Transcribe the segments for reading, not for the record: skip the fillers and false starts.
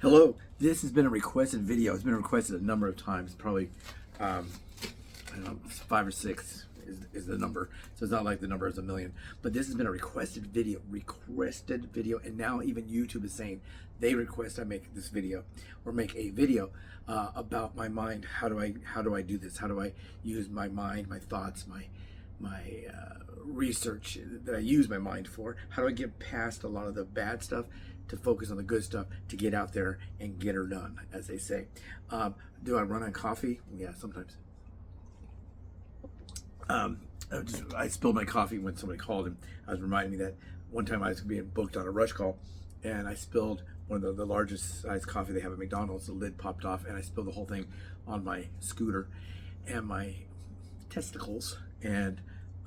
Hello, this has been a requested video. It's been requested a number of times, probably, I don't know, 5 or 6 is the number. So it's not like the number is a million, but this has been a requested video, and now even YouTube is saying they request I make this video or make a video about my mind. How do I do this? How do I use my mind, my thoughts, my research that I use my mind for? How do I get past a lot of the bad stuff to focus on the good stuff, to get out there and get her done, as they say? Do I run on coffee? Yeah, sometimes. I spilled my coffee when somebody called, and I was reminding me that one time I was being booked on a rush call, and I spilled one of the largest size coffee they have at McDonald's. The lid popped off, and I spilled the whole thing on my scooter and my testicles, and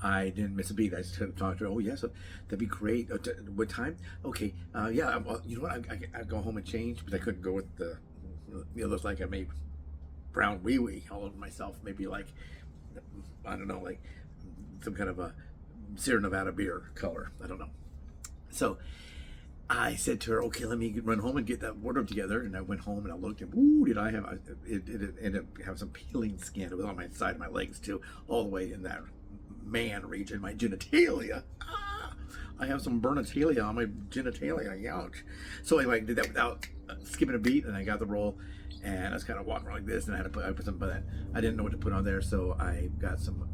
I didn't miss a beat. I just talked to her. Oh yes, that'd be great. What time? Okay, yeah. Well, you know what? I'd go home and change, but I couldn't go with the. Looks like I made brown wee wee all over myself. Maybe like, I don't know, like some kind of a Sierra Nevada beer color. I don't know. So I said to her, okay, let me run home and get that wardrobe together. And I went home and I looked, and ooh, did I have, it ended up having some peeling skin. It was on my side of my legs too, all the way in that man region, my genitalia. I have some burnitalia on my genitalia, ouch. So anyway, I did that without skipping a beat, and I got the roll, and I was kind of walking around like this, and I put some, but I didn't know what to put on there, so I got some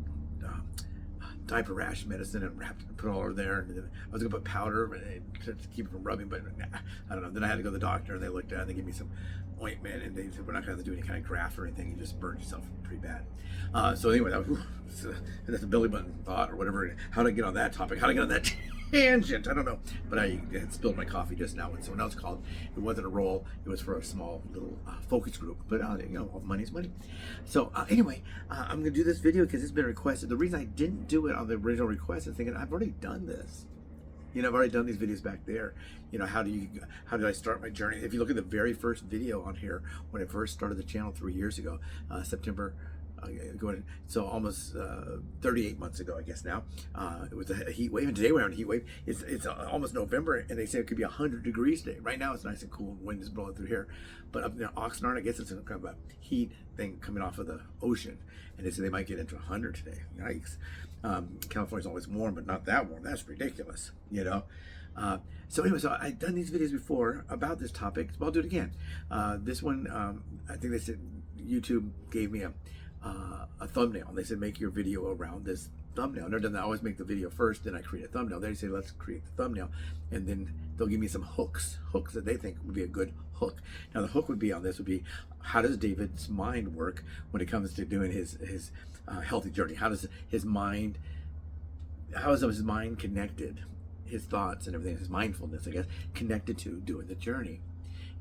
diaper rash medicine and put all over there, and then I was gonna put powder to keep it from rubbing, but I don't know. Then I had to go to the doctor, and they looked at it, and they gave me some ointment, and they said we're not gonna do any kind of graft or anything. You just burned yourself pretty bad. So anyway, that's a belly button thought or whatever. How to get on that topic? How to get on that tangent? I don't know. But I had spilled my coffee just now when someone else called. It wasn't a roll. It was for a small little focus group. But you know, money's money. So anyway, I'm gonna do this video because it's been requested. The reason I didn't do it on the original request is thinking I've already done this. You know, I've already done these videos back there. You know, how did I start my journey? If you look at the very first video on here, when I first started the channel 3 years ago, September, so almost 38 months ago, I guess now. It was a heat wave, and today we're on a heat wave. It's almost November, and they say it could be 100 degrees today. Right now it's nice and cool, and wind is blowing through here. But up in Oxnard, I guess it's kind of a heat thing coming off of the ocean, and they say they might get into 100 today. Yikes. California's always warm, but not that warm. That's ridiculous, you know. So anyway, so I've done these videos before about this topic, so I'll do it again. This one, I think they said YouTube gave me a thumbnail. They said make your video around this thumbnail. I've never done that. I always make the video first, then I create a thumbnail. They say let's create the thumbnail, and then they'll give me some hooks that they think would be a good hook. Now the hook would be on this would be, how does David's mind work when it comes to doing his healthy journey? How is his mind connected, his thoughts and everything, his mindfulness, I guess, connected to doing the journey?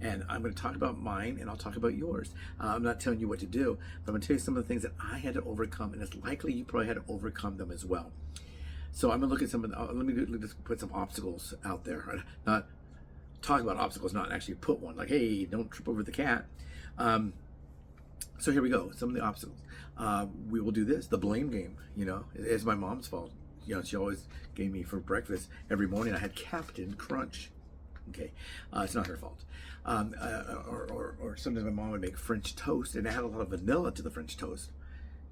And I'm going to talk about mine, and I'll talk about yours. I'm not telling you what to do, but I'm going to tell you some of the things that I had to overcome, and it's likely you probably had to overcome them as well. So I'm going to look at some of the, let me just put some obstacles out there. Right? Not talk about obstacles, not actually put one. Like, hey, don't trip over the cat. So here we go. Some of the obstacles. We will do this. The blame game. You know, it's my mom's fault. You know, she always gave me for breakfast every morning. I had Captain Crunch. Okay, it's not her fault. Or sometimes my mom would make French toast, and it had a lot of vanilla to the French toast.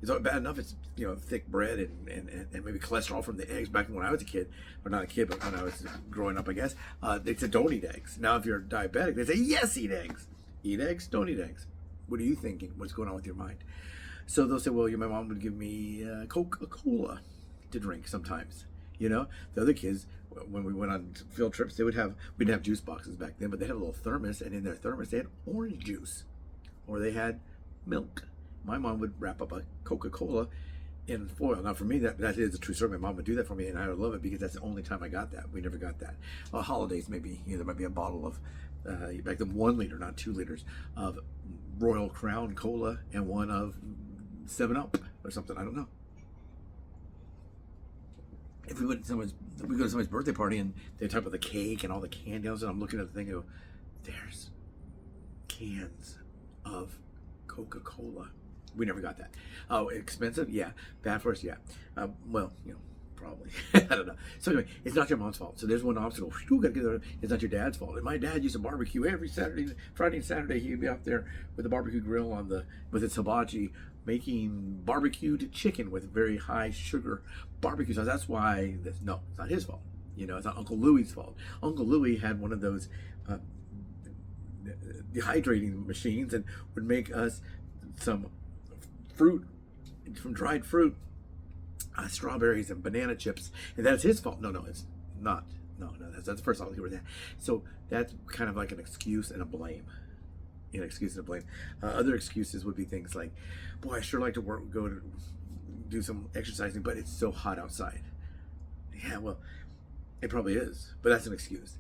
It's not bad enough it's, you know, thick bread and maybe cholesterol from the eggs back when I was a kid, or not a kid, but when I was growing up, I guess. They said don't eat eggs. Now if you're diabetic, they say yes, eat eggs. Eat eggs, don't eat eggs. What are you thinking? What's going on with your mind? So they'll say, well, my mom would give me Coca-Cola to drink sometimes. You know, the other kids, when we went on field trips, we didn't have juice boxes back then, but they had a little thermos, and in their thermos they had orange juice, or they had milk. My mom would wrap up a Coca-Cola in foil. Now for me, that is a true story. My mom would do that for me, and I would love it because that's the only time I got that. We never got that. Holidays, maybe, you know, there might be a bottle of, back then 1 liter, not 2 liters, of Royal Crown Cola, and one of 7-Up or something, I don't know. If we go to somebody's birthday party and they talk about the cake and all the candles, and I'm looking at the thing and go, there's cans of Coca-Cola. We never got that. Oh, expensive? Yeah. Bad for us? Yeah. Well, you know, Probably. I don't know. So anyway, it's not your mom's fault. So there's one obstacle. Whew, gotta get there. It's not your dad's fault. And my dad used to barbecue every Saturday, Friday and Saturday. He'd be out there with the barbecue grill with its hibachi, making barbecued chicken with very high sugar barbecue sauce. That's why. No, it's not his fault. It's not Uncle Louie's fault. Uncle Louie had one of those dehydrating machines and would make us some fruit from dried fruit, strawberries and banana chips, and that's his fault. No, it's not. No, that's the first I'll hear with that. So that's kind of like an excuse and a blame. An excuse and a blame. Other excuses would be things like, boy, I sure like to go to do some exercising, but it's so hot outside. Yeah, well, it probably is, but that's an excuse.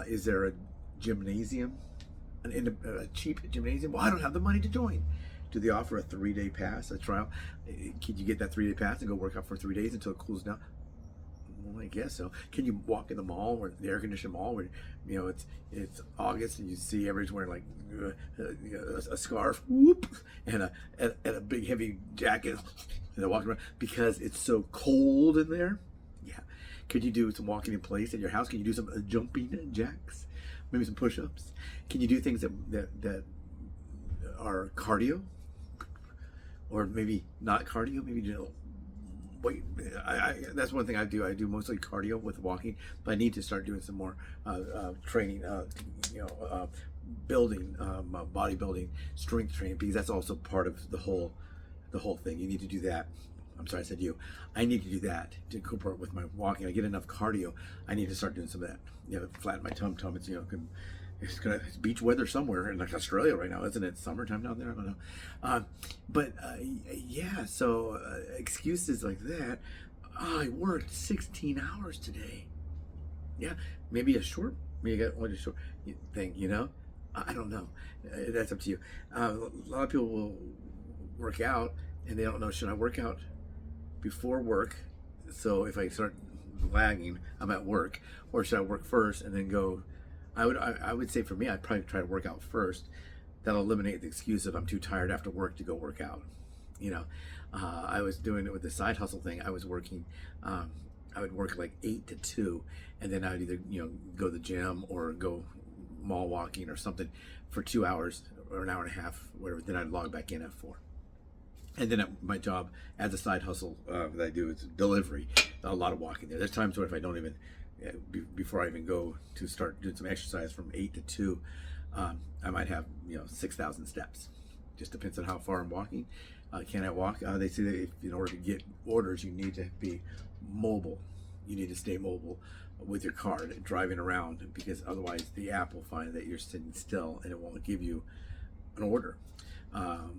Is there a gymnasium, a cheap gymnasium? Well, I don't have the money to join. Do they offer a 3-day pass, a trial? Can you get that 3-day pass and go work out for 3 days until it cools down? Well, I guess so. Can you walk in the mall, or the air-conditioned mall, where it's August and you see everybody's wearing like a scarf, whoop, and a big heavy jacket, and they're walking around because it's so cold in there? Yeah. Could you do some walking in place at your house? Can you do some jumping jacks? Maybe some push-ups? Can you do things that are cardio? Or maybe not cardio, maybe wait. That's one thing I do. I do mostly cardio with walking, but I need to start doing some more training, building, bodybuilding, strength training, because that's also part of the whole thing. You need to do that. I'm sorry, I said you. I need to do that to incorporate with my walking. I get enough cardio. I need to start doing some of that. Flatten my tum. It's beach weather somewhere in like Australia right now, isn't it? Summertime down there, I don't know. So excuses like that. Oh, I worked 16 hours today. Yeah, maybe a short thing. I don't know. That's up to you. A lot of people will work out and they don't know, should I work out before work? So if I start lagging, I'm at work, or should I work first and then go? I would say for me, I'd probably try to work out first. That'll eliminate the excuse of I'm too tired after work to go work out. I was doing it with the side hustle thing. I was working, I would work like 8 to 2, and then I would either go to the gym or go mall walking or something for 2 hours or an hour and a half, whatever. Then I'd log back in at 4. And then my job as a side hustle that I do is delivery. A lot of walking there. There's times where if I don't even before I even go to start doing some exercise from 8 to 2, I might have 6,000 steps. Just depends on how far I'm walking. Can I walk? They say that in order to get orders, you need to be mobile. You need to stay mobile with your car, driving around, because otherwise the app will find that you're sitting still and it won't give you an order.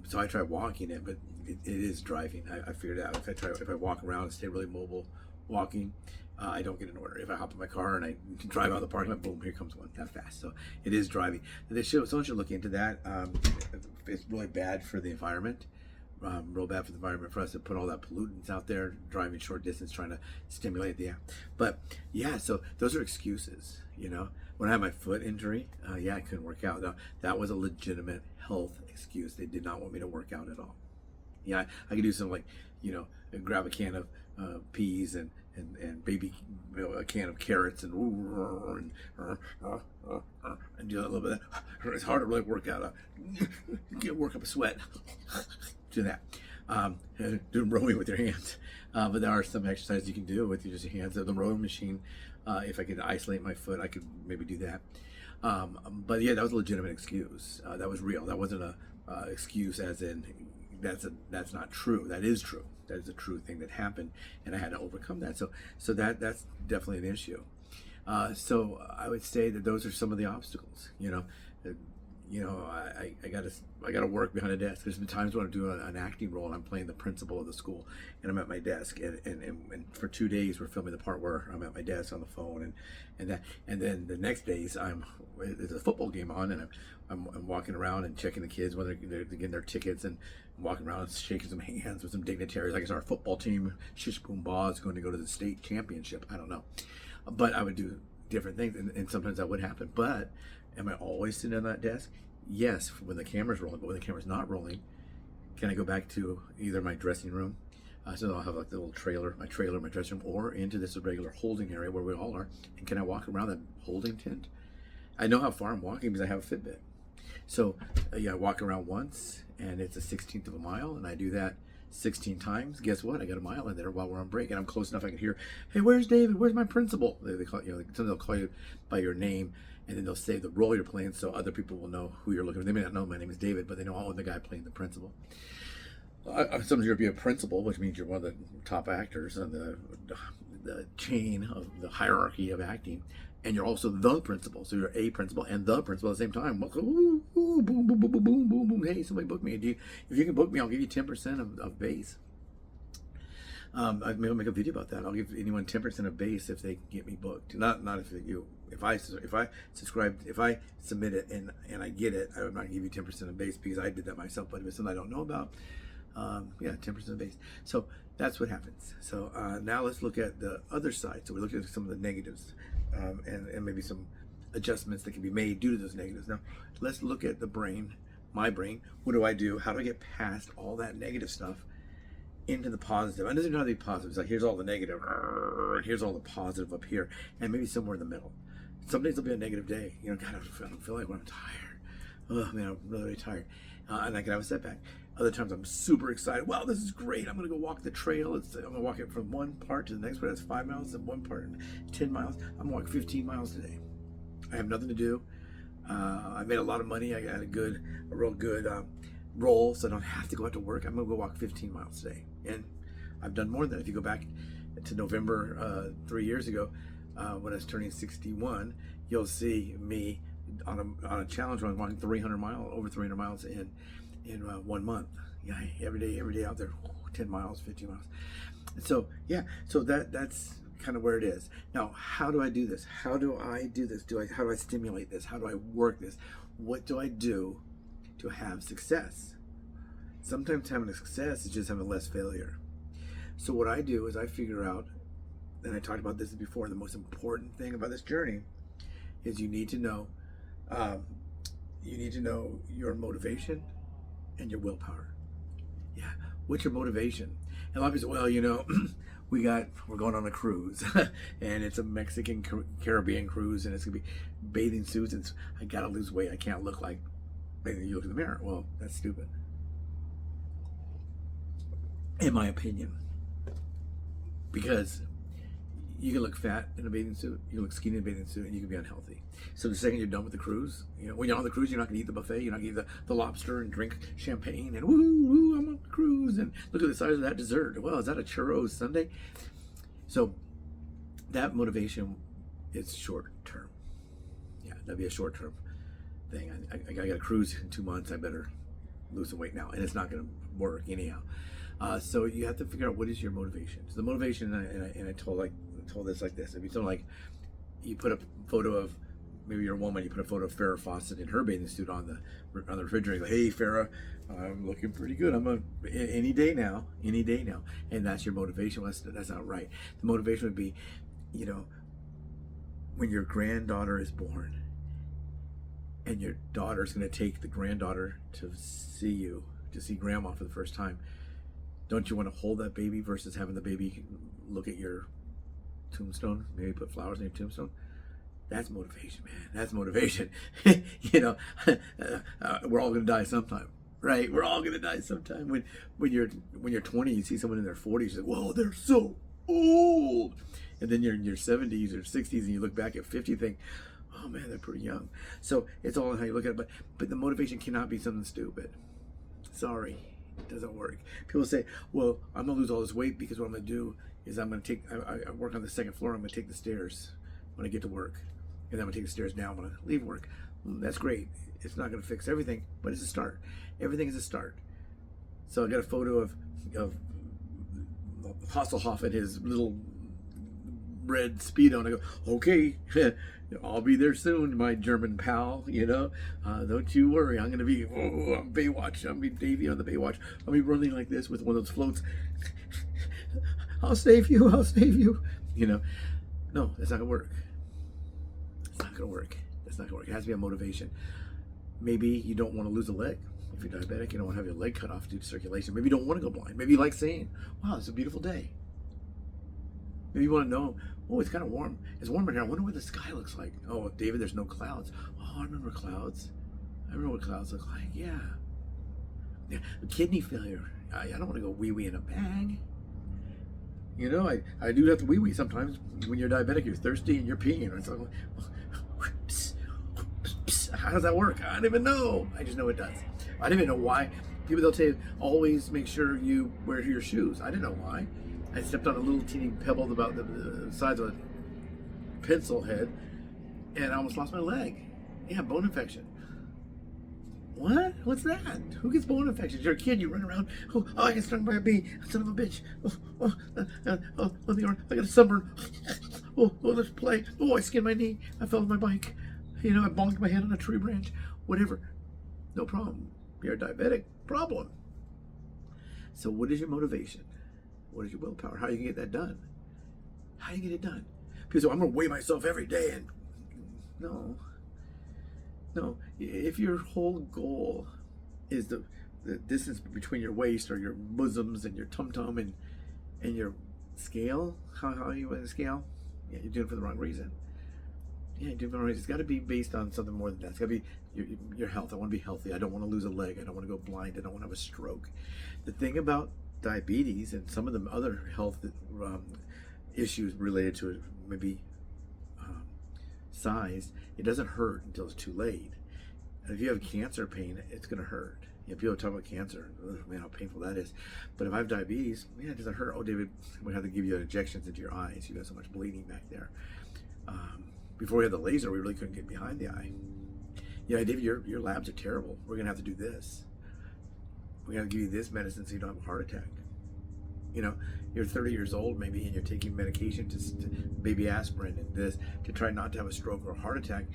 So I try walking it, but it is driving. I figured out if I walk around and stay really mobile walking, I don't get an order. If I hop in my car and I drive out of the parking lot, boom, here comes one that fast. So it is driving. Someone should look into that. It's really bad for the environment. Real bad for the environment for us to put all that pollutants out there, driving short distance, trying to stimulate the air. But yeah, so those are excuses. When I had my foot injury, I couldn't work out. Now, that was a legitimate health excuse. They did not want me to work out at all. I could do some grab a can of peas and baby a can of carrots and do a little bit of that. It's hard to really work out. Work up a sweat. Do that. Do rowing with your hands. But there are some exercises you can do with just your hands. The rowing machine, if I could isolate my foot, I could maybe do that. But yeah, that was a legitimate excuse. That was real. That wasn't a excuse as in that's not true. That is true. That is a true thing that happened, and I had to overcome that. So that's definitely an issue. So I would say that those are some of the obstacles. I gotta work behind a desk. There's been times when I'm doing an acting role and I'm playing the principal of the school, and I'm at my desk, and for 2 days we're filming the part where I'm at my desk on the phone, and then the next days there's a football game on, and I'm walking around and checking the kids whether they're getting their tickets, and I'm walking around and shaking some hands with some dignitaries. Like, it's our football team, Shish Boom Ba, is going to go to the state championship. I don't know, but I would do different things, and sometimes that would happen. But am I always sitting on that desk? Yes, when the camera's rolling. But when the camera's not rolling, can I go back to either my dressing room, So I'll have like the little trailer, my dressing room, or into this regular holding area where we all are. And can I walk around that holding tent? I know how far I'm walking because I have a Fitbit. So yeah, I walk around once and it's a 16th of a mile, and I do that 16 times. Guess what? I got a mile in there while we're on break, and I'm close enough I can hear, "Hey, where's David? Where's my principal?" They call, sometimes they'll call you by your name, and then they'll say the role you're playing, so other people will know who you're looking for. They may not know my name is David, but they know, oh, the guy playing the principal. Sometimes you'll be a principal, which means you're one of the top actors on the chain of the hierarchy of acting, and you're also the principal. So you're a principal and the principal at the same time. Ooh, ooh, boom, boom, boom, boom, boom, boom, boom. Hey, somebody book me. If you can book me, I'll give you 10% of base. Maybe I'll make a video about that. I'll give anyone 10% of base if they get me booked. Not if I subscribe, if I submit it and I get it, I'm not gonna give you 10% of base because I did that myself. But if it's something I don't know about, yeah, 10% of base. So that's what happens. So now let's look at the other side. So we're looking at some of the negatives and maybe some adjustments that can be made due to those negatives. Now let's look at the brain, my brain. What do I do? How do I get past all that negative stuff into the positive? And it doesn't have to be positive. It's like, here's all the negative, here's all the positive up here, and maybe somewhere in the middle. Some days will be a negative day. God, I don't feel like when I'm tired. Oh man, I'm really, really tired. And I can have a setback. Other times I'm super excited. Wow, this is great. I'm gonna go walk the trail. I'm gonna walk it from one part to the next part. That's 5 miles, and one part 10 miles. I'm gonna walk 15 miles today. I have nothing to do. I made a lot of money. I got a real good role, so I don't have to go out to work. I'm gonna go walk 15 miles today. And I've done more than that. If you go back to November 3 years ago, when I was turning 61, you'll see me on a challenge where I'm walking over 300 miles in 1 month. Yeah, every day out there, 10 miles, 15 miles. So yeah, so that's kind of where it is. Now, how do I do this? How do I do this? How do I stimulate this? How do I work this? What do I do to have success? Sometimes having a success is just having less failure. So what I do is I figure out, and I talked about this before, the most important thing about this journey is you need to know your motivation and your willpower. Yeah, what's your motivation? And a lot of people say, well, we're going on a cruise and it's a Mexican Caribbean cruise, and it's gonna be bathing suits, and I gotta lose weight. I can't look like, you look in the mirror. Well, that's stupid, in my opinion, because you can look fat in a bathing suit, you can look skinny in a bathing suit, and you can be unhealthy. So the second you're done with the cruise, when you're on the cruise, you're not going to eat the buffet, you're not going to eat the lobster and drink champagne and woo, I'm on the cruise, and look at the size of that dessert. Well, is that a churros sundae? So that motivation is short term. Yeah, that'd be a short term thing. I got a cruise in 2 months, I better lose some weight now, and it's not going to work anyhow. So you have to figure out what is your motivation. So the motivation, and I told this like this. It'd be something like, you put a photo of, maybe you're a woman, you put a photo of Farrah Fawcett in her bathing suit on the refrigerator. Hey Farrah, I'm looking pretty good. Any day now, and that's your motivation. Well, that's not right. The motivation would be, when your granddaughter is born, and your daughter's going to take the granddaughter to see grandma for the first time. Don't you want to hold that baby versus having the baby look at your tombstone, maybe put flowers in your tombstone? That's motivation, man. That's motivation. We're all gonna die sometime, right? We're all gonna die sometime. When you're 20, you see someone in their 40s, you're like, whoa, they're so old. And then you're in your 70s or 60s, and you look back at 50, and think, oh man, they're pretty young. So it's all in how you look at it. But the motivation cannot be something stupid. Sorry. It doesn't work. People say, well, I'm gonna lose all this weight because what I'm gonna do is I work on the second floor. I'm gonna take the stairs when I get to work, and then I'm gonna take the stairs down when I leave work. That's great. It's not gonna fix everything, but it's a start. Everything is a start. So I got a photo of Hasselhoff in his little red Speedo, and I go, okay, I'll be there soon, my German pal, don't you worry, I'm gonna be, I'm Baywatch, I'm gonna be Davey on the Baywatch, I'll be running like this with one of those floats, I'll save you, no, that's not gonna work. It's not gonna work. That's not gonna work. It has to be a motivation. Maybe you don't want to lose a leg. If you're diabetic, you don't want to have your leg cut off due to circulation. Maybe you don't want to go blind. Maybe you like saying, wow, it's a beautiful day. Maybe you want to know, oh, it's kind of warm. It's warm in here. I wonder what the sky looks like. Oh, David, there's no clouds. Oh, I remember clouds. I remember what clouds look like. Yeah. Kidney failure. I don't want to go wee-wee in a bag. You know, I do have to wee-wee sometimes. When you're diabetic, you're thirsty and you're peeing. It's like, how does that work? I don't even know. I just know it does. I didn't even know why. People, they'll say, always make sure you wear your shoes. I didn't know why. I stepped on a little teeny pebble about the size of a pencil head, and I almost lost my leg. Yeah, bone infection. What? What's that? Who gets bone infections? You're a kid, you run around. Oh, I get stung by a bee. Son of a bitch. I got a sunburn. Let's play. Oh, I skinned my knee. I fell off my bike. You know, I bonked my head on a tree branch. Whatever. No problem. You're a diabetic. Problem. So what is your motivation? What is your willpower? How are you going to get that done? How do you get it done? People say, I'm going to weigh myself every day. And no. If your whole goal is the distance between your waist or your bosoms and your tum-tum and your scale, how are you on the scale? Yeah, you're doing it for the wrong reason. Yeah, you're doing it for the wrong reason. It's got to be based on something more than that. It's got to be your health. I want to be healthy. I don't want to lose a leg. I don't want to go blind. I don't want to have a stroke. The thing about diabetes and some of the other health issues related to it, maybe size, it doesn't hurt until it's too late. And if you have cancer pain, it's going to hurt. You know, people talk about cancer, man, how painful that is. But if I have diabetes, man, it doesn't hurt. Oh, David, we have to give you injections into your eyes. You got so much bleeding back there. Before we had the laser, we really couldn't get behind the eye. Yeah, David, your labs are terrible. We're going to have to do this. We're going to give you this medicine so you don't have a heart attack. You know, you're 30 years old maybe, and you're taking medication to baby aspirin and this to try not to have a stroke or a heart attack,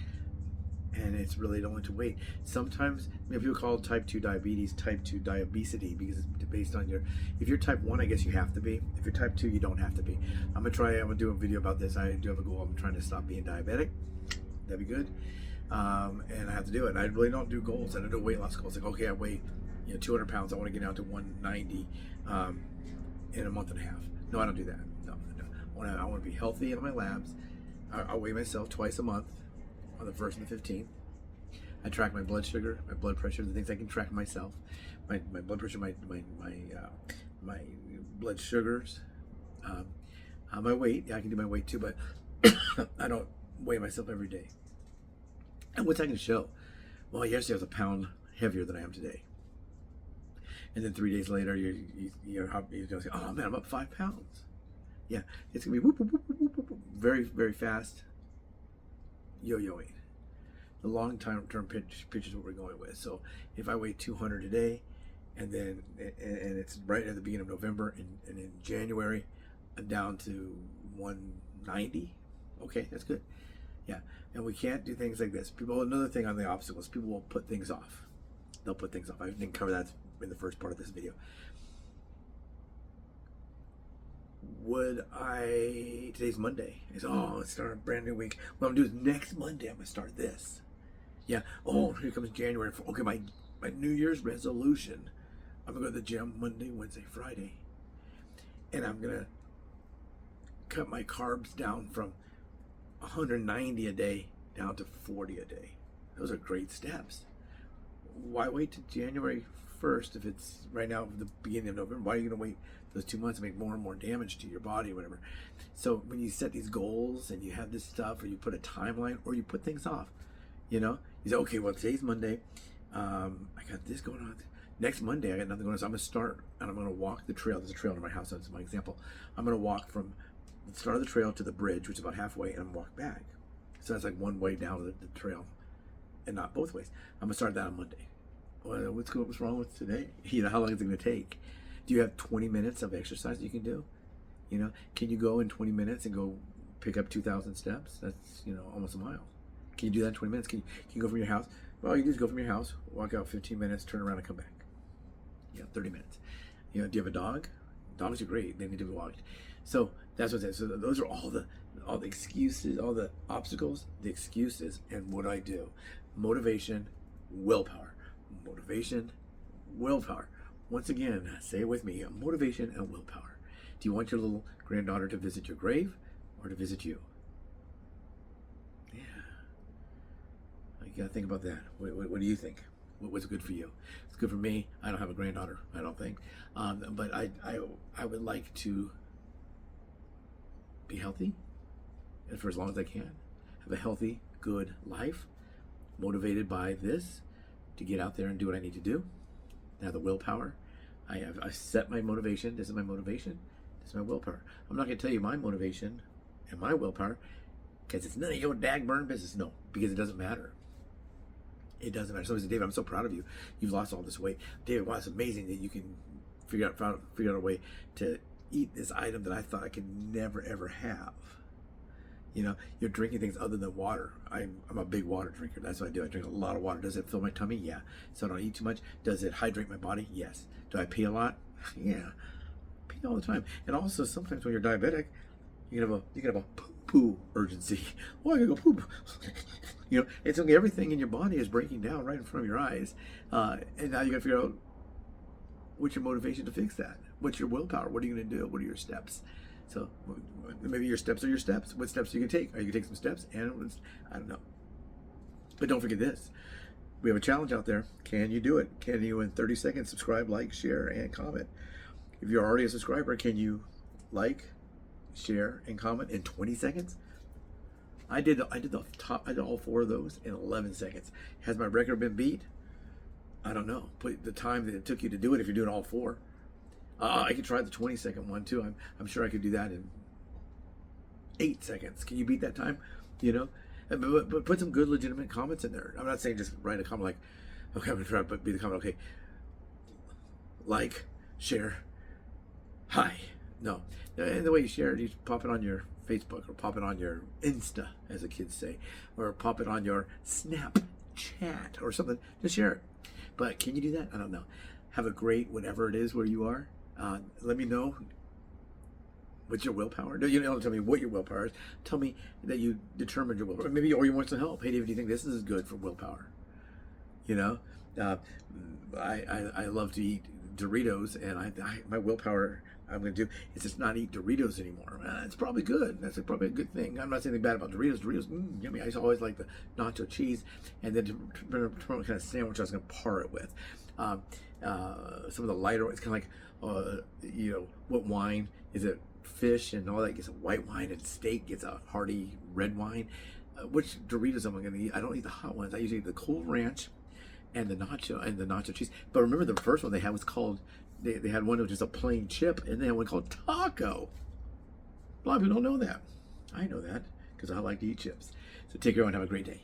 and it's really only to wait. Sometimes, people call type 2 diabetes type 2 diabesity because it's based on if you're type 1, I guess you have to be. If you're type 2, you don't have to be. I'm gonna do a video about this. I do have a goal. I'm trying to stop being diabetic. That'd be good. And I have to do it. And I really don't do goals. I don't do weight loss goals. Like, okay, I weigh 200 pounds. I want to get down to 190 in a month and a half. No, I don't do that. No. I want to be healthy in my labs. I weigh myself twice a month, on the 1st and the 15th. I track my blood sugar, my blood pressure, the things I can track myself. My blood pressure, my blood sugars, my weight. Yeah, I can do my weight too, but I don't weigh myself every day. And what's that going to show? Well, yesterday I was a pound heavier than I am today. And then 3 days later, you're going to say, oh man, I'm up 5 pounds. Yeah, it's going to be whoop, whoop, whoop, whoop, whoop, whoop, very, very fast yo-yoing. The long-term picture is what we're going with. So if I weigh 200 today, and it's right at the beginning of November, and in January, I'm down to 190. Okay, that's good. Yeah, and we can't do things like this. Another thing on the obstacles, people will put things off. They'll put things off. I didn't cover that in the first part of this video. Today's Monday. Let's start a brand new week. What I'm gonna do is next Monday, I'm gonna start this. Yeah. Oh, here comes January. Okay, my New Year's resolution. I'm gonna go to the gym Monday, Wednesday, Friday. And I'm gonna cut my carbs down from 190 a day down to 40 a day. Those are great steps. Why wait to January 1st if it's right now the beginning of November? Why are you gonna wait those 2 months to make more and more damage to your body or whatever? So when you set these goals and you have this stuff, or you put a timeline, or you put things off, you say, okay, well, today's Monday, I got this going on. Next Monday, I got nothing going on, so I'm gonna start and I'm gonna walk the trail. There's a trail in my house, that's my example. I'm gonna walk from the start of the trail to the bridge, which is about halfway, and I'm gonna walk back. So that's like one way down the trail and not both ways. I'm gonna start that on Monday. Well, what's wrong with today? How long is it gonna take? Do you have 20 minutes of exercise you can do? Can you go in 20 minutes and go pick up 2,000 steps? That's, almost a mile. Can you do that in 20 minutes? Can you go from your house? Well, you just go from your house, walk out 15 minutes, turn around and come back. 30 minutes. Do you have a dog? Dogs are great. They need to be walked. So that's what it is. So those are all the excuses, all the obstacles, the excuses, and what I do. Motivation, willpower. Motivation, willpower. Once again, say it with me, motivation and willpower. Do you want your little granddaughter to visit your grave or to visit you? Yeah. You gotta think about that. What do you think? What's good for you? It's good for me. I don't have a granddaughter, I don't think. But I would like to be healthy, and for as long as I can, have a healthy, good life, motivated by this, to get out there and do what I need to do. Have the willpower. I set my motivation. This is my motivation. This is my willpower. I'm not going to tell you my motivation and my willpower because it's none of your dagburn business. No, because it doesn't matter. It doesn't matter. Somebody said, David, I'm so proud of you. You've lost all this weight. David, wow, it's amazing that you can figure out a way to eat this item that I thought I could never, ever have. You know, you're drinking things other than water. I'm a big water drinker. That's what I do. I drink a lot of water. Does it fill my tummy? Yeah. So I don't eat too much. Does it hydrate my body? Yes. Do I pee a lot? Yeah. Pee all the time. And also, sometimes when you're diabetic, you can have a poo urgency. Oh, I gotta go poop. You know, it's like everything in your body is breaking down right in front of your eyes. And now you gotta figure out what's your motivation to fix that. What's your willpower? What are you gonna do? What are your steps? So maybe your steps are your steps. What steps are you gonna take? Are you gonna take some steps? And I don't know. But don't forget this. We have a challenge out there. Can you do it? Can you in 30 seconds subscribe, like, share, and comment? If you're already a subscriber, can you like, share, and comment in 20 seconds? I did all 4 of those in 11 seconds. Has my record been beat? I don't know. Put the time that it took you to do it if you're doing all 4. I could try the 20-second one too. I'm sure I could do that in 8 seconds. Can you beat that time? You know, but put some good, legitimate comments in there. I'm not saying just write a comment like, okay, I'm gonna try to be the comment. Okay, like, share, hi. No, and the way you share it, you pop it on your Facebook or pop it on your Insta, as the kids say, or pop it on your Snapchat or something. Just share it. But can you do that? I don't know. Have a great whatever it is where you are. Let me know what's your willpower. No, you don't tell me what your willpower is. Tell me that you determined your willpower. Maybe, or you want some help. Hey, David, do you think this is good for willpower? You know, I love to eat Doritos, and my willpower I'm going to do is just not eat Doritos anymore. It's probably good. That's probably a good thing. I'm not saying anything bad about Doritos. Doritos, yummy. I used to always like the nacho cheese, and then to kind of sandwich I was going to par it with. Some of the lighter, it's kind of like, you know, what wine is it? Fish and all that gets a white wine, and steak gets a hearty red wine. Which Doritos am I going to eat? I don't eat the hot ones. I usually eat the Cool Ranch and the nacho cheese. But remember, the first one they had was called, they had one that was just a plain chip, and they had one called taco. A lot of people don't know that. I know that because I like to eat chips. So take care and have a great day.